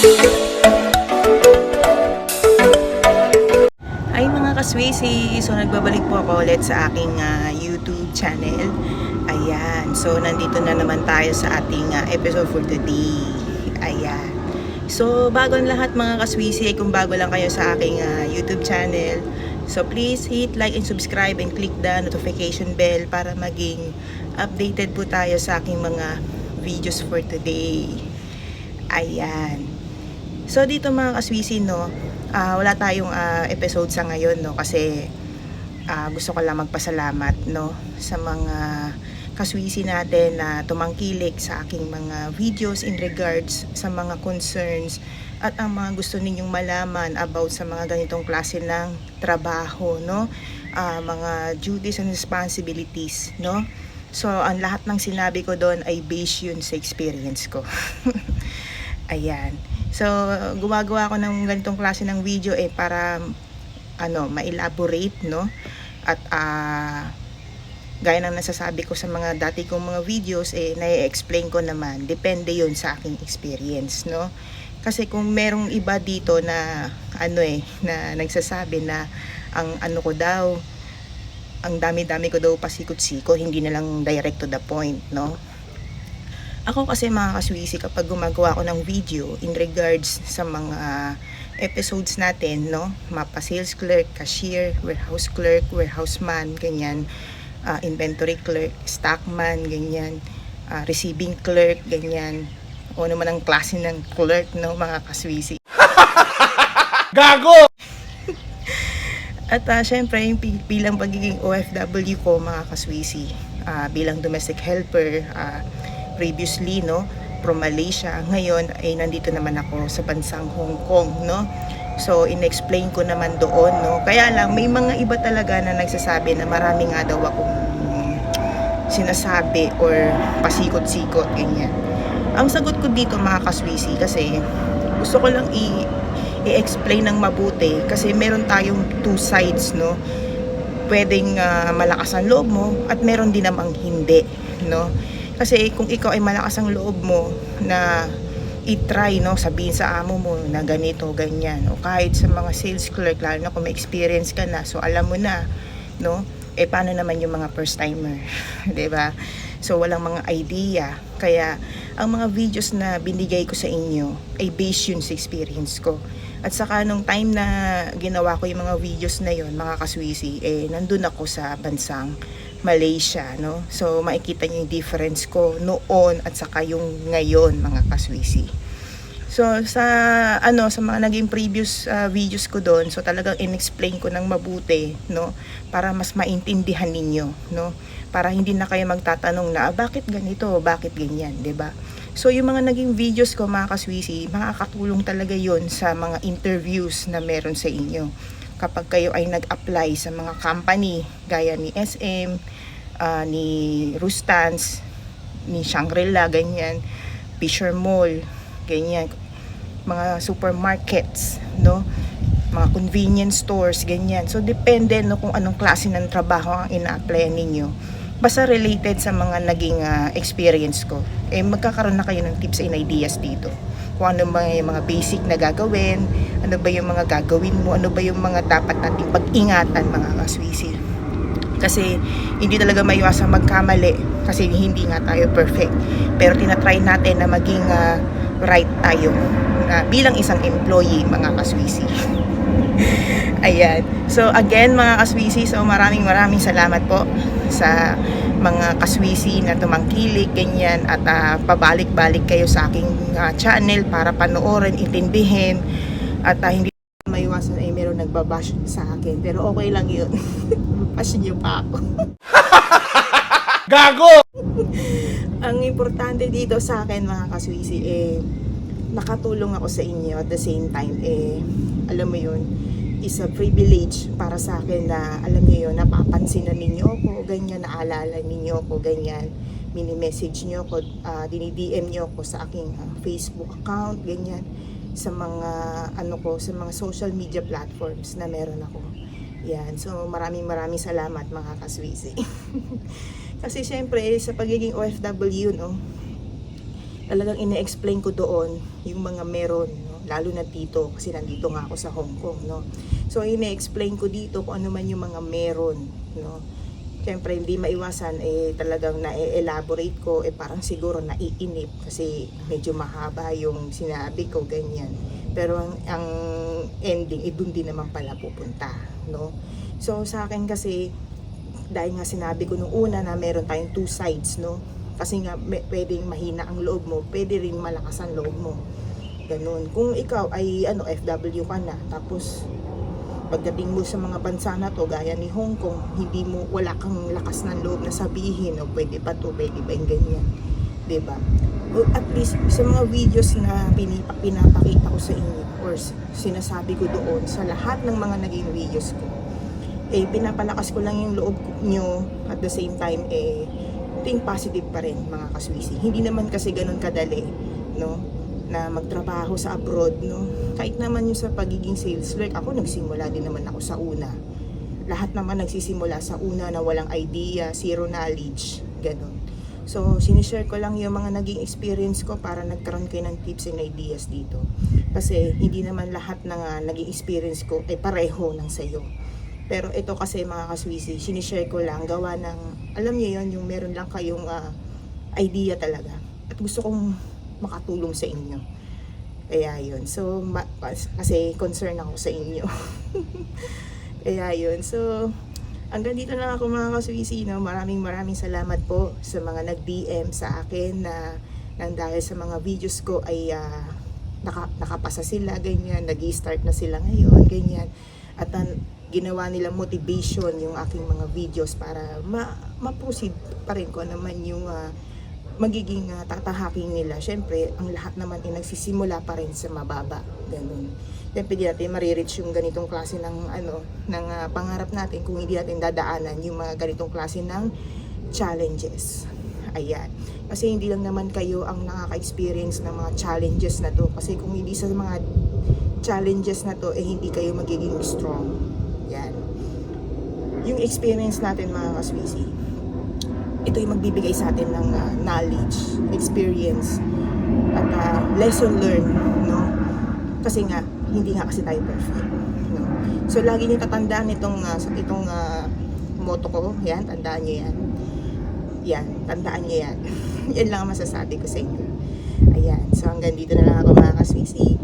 Hi mga kaswisi! So nagbabalik po ako ulit sa aking YouTube channel. Ayan. So nandito na naman tayo sa ating episode for today. Ayan. So bago ang lahat mga kaswisi, kung bago lang kayo sa aking YouTube channel, so please hit like and subscribe and click the notification bell para maging updated po tayo sa aking mga videos for today. Ayan. So dito mga kaswisi, no, wala tayong episode sa ngayon, no, kasi gusto ko lang magpasalamat, no, sa mga kaswisi natin na tumangkilik sa aking mga videos in regards sa mga concerns at ang mga gusto ninyong malaman about sa mga ganitong klase ng trabaho, no, mga duties and responsibilities, no. So ang lahat ng sinabi ko doon ay based yun sa experience ko. Ayan. So, gumagawa ko ng ganitong klase ng video para ma-elaborate, no? At gaya ng nasasabi ko sa mga dati kong mga videos, na-explain ko naman. Depende 'yun sa aking experience, no? Kasi kung merong iba dito na na nagsasabi na ang ko daw, ang dami-dami ko daw pasikot-sikot, hindi na lang direct to the point, no? Ako kasi mga kaswisi, kapag gumagawa ako ng video in regards sa mga episodes natin, no, mapa sales clerk, cashier, warehouse clerk, warehouse man, ganyan, inventory clerk, stockman, ganyan, receiving clerk, ganyan, o naman ang klase ng clerk, no, mga kaswisi. Gago! At syempre, yung bilang pagiging OFW ko, mga kaswisi, bilang domestic helper, previously, no, from Malaysia, ngayon ay nandito naman ako sa bansang Hong Kong, no. So in-explain ko naman doon, no. Kaya lang may mga iba talaga na nagsasabi na marami nga daw akong sinasabi or pasikot-sikot, ganyan. Ang sagot ko dito mga kaswisi, kasi gusto ko lang i-explain ng mabuti, kasi meron tayong two sides, no. Pwedeng malakas ang loob mo at meron din namang hindi, no. Kasi kung ikaw ay malakas ang loob mo na i-try, no, sabihin sa amo mo na ganito, ganyan, o kahit sa mga sales clerk, lalo na kung may experience ka na, so alam mo na, no, paano naman yung mga first timer, 'di ba? So walang mga idea. Kaya ang mga videos na binigay ko sa inyo ay based yun sa experience ko. At saka nung time na ginawa ko yung mga videos na yon, mga kaswisi, nandun ako sa bansang Malaysia, no? So makikita niyo yung difference ko noon at saka yung ngayon, mga kaswisi. So sa mga naging previous videos ko doon, so talagang in-explain ko ng mabuti, no, para mas maintindihan ninyo, no, para hindi na kayo magtatanong na bakit ganito, bakit ganyan, 'di ba? So yung mga naging videos ko, mga kaswisi, makakatulong talaga yon sa mga interviews na meron sa inyo kapag kayo ay nag-apply sa mga company gaya ni SM, ni Rustans, ni Shangri-La, ganyan, Fisher Mall, ganyan, mga supermarkets, no, mga convenience stores, ganyan. So depende, no, kung anong klase ng trabaho ang ina-apply ninyo. Basta related sa mga naging experience ko, magkakaroon na kayo ng tips and ideas dito. Kung ano ba yung mga basic na gagawin, ano ba yung mga gagawin mo, ano ba yung mga dapat nating pag-ingatan, mga kaswisi. Kasi hindi talaga maiwasang magkamali, kasi hindi nga tayo perfect. Pero tinatry natin na maging right tayo bilang isang employee, mga kaswisi. Ayan. So again, mga kaswisi, so maraming salamat po sa mga kaswisi na tumangkilik, ganyan, at pabalik-balik kayo sa aking channel para panoorin, intindihin, at hindi maiwasan ay meron nagbabash sa akin, pero okay lang yun. Bash niyo pa ako. Gago! Ang importante dito sa akin, mga kaswisi, nakatulong ako sa inyo, at the same time, alam mo yun, is a privilege para sa akin na, alam niyo yun, napapansin na ninyo ako, ganyan, naalala ninyo ako, ganyan, mini-message niyo ako, dinidm niyo ako sa aking Facebook account, ganyan, sa mga sa mga social media platforms na meron ako. Yan, so maraming salamat, mga kaswisi. Kasi syempre sa pagiging OFW, no, talagang ine-explain ko doon yung mga meron, no, lalo na dito kasi nandito nga ako sa Hong Kong, no. So ine-explain ko dito kung ano man yung mga meron, no. Siyempre hindi maiwasan talagang na-elaborate ko parang siguro naiinip kasi medyo mahaba yung sinabi ko ganyan. Pero ang ending dun din naman pala pupunta, no. So sa akin kasi dahil nga sinabi ko nung una na meron tayong two sides, no. Kasi nga pwedeng mahina ang loob mo, pwede rin malakas ang loob mo. Ganun. Kung ikaw ay FW ka na, tapos pagdating mo sa mga bansa na to, gaya ni Hong Kong, wala kang lakas ng loob na sabihin, o pwede pa to, pwede ba yung ganyan. Diba? O at least, sa mga videos na pinapakita ko sa inyo, or sinasabi ko doon, sa lahat ng mga naging videos ko, pinapalakas ko lang yung loob nyo, at the same time, think positive pa rin, mga kaswisi. Hindi naman kasi ganun kadali, no, na magtrabaho sa abroad, no. Kahit naman yung sa pagiging sales clerk, ako nagsimula din naman ako sa una. Lahat naman nagsisimula sa una na walang idea, zero knowledge, ganun. So, sinishare ko lang yung mga naging experience ko para nagkaroon kayo ng tips and ideas dito. Kasi hindi naman lahat ng naging experience ko ay pareho ng sayo. Pero ito kasi mga kaswisi, sinishare ko lang, gawa ng, alam niyo yon, yung meron lang kayong idea talaga. At gusto kong makatulong sa inyo. Kaya yun. So, kasi concern ako sa inyo. Kaya yun. So, hanggang dito na ako mga kaswisi. No? Maraming salamat po sa mga nag-DM sa akin na nang dahil sa mga videos ko ay nakapasa sila, ganyan. Nag-i-start na sila ngayon, ganyan. At ginawa nilang motivation yung aking mga videos para ma-proceed pa rin ko naman yung magiging tatahaking nila. Syempre, ang lahat naman nagsisimula pa rin sa mababa. Ganun. Siyempre, di natin marireach yung ganitong klase ng, pangarap natin kung hindi natin dadaanan yung mga ganitong klase ng challenges. Ayan. Kasi hindi lang naman kayo ang nakaka-experience ng mga challenges na to. Kasi kung hindi sa mga challenges na to, hindi kayo magiging strong. Yan. Yung experience natin mga kaswisi, ito yung magbibigay sa atin ng knowledge, experience, at lesson learned, no? Kasi nga, hindi nga kasi tayo perfect, no? So, lagi niyo tatandaan itong motto ko, yan, tandaan niyo yan. Yan, tandaan niyo yan. Yan lang ang masasabi ko sa inyo. Ayan, so hanggang dito na lang ako mga kaswisi.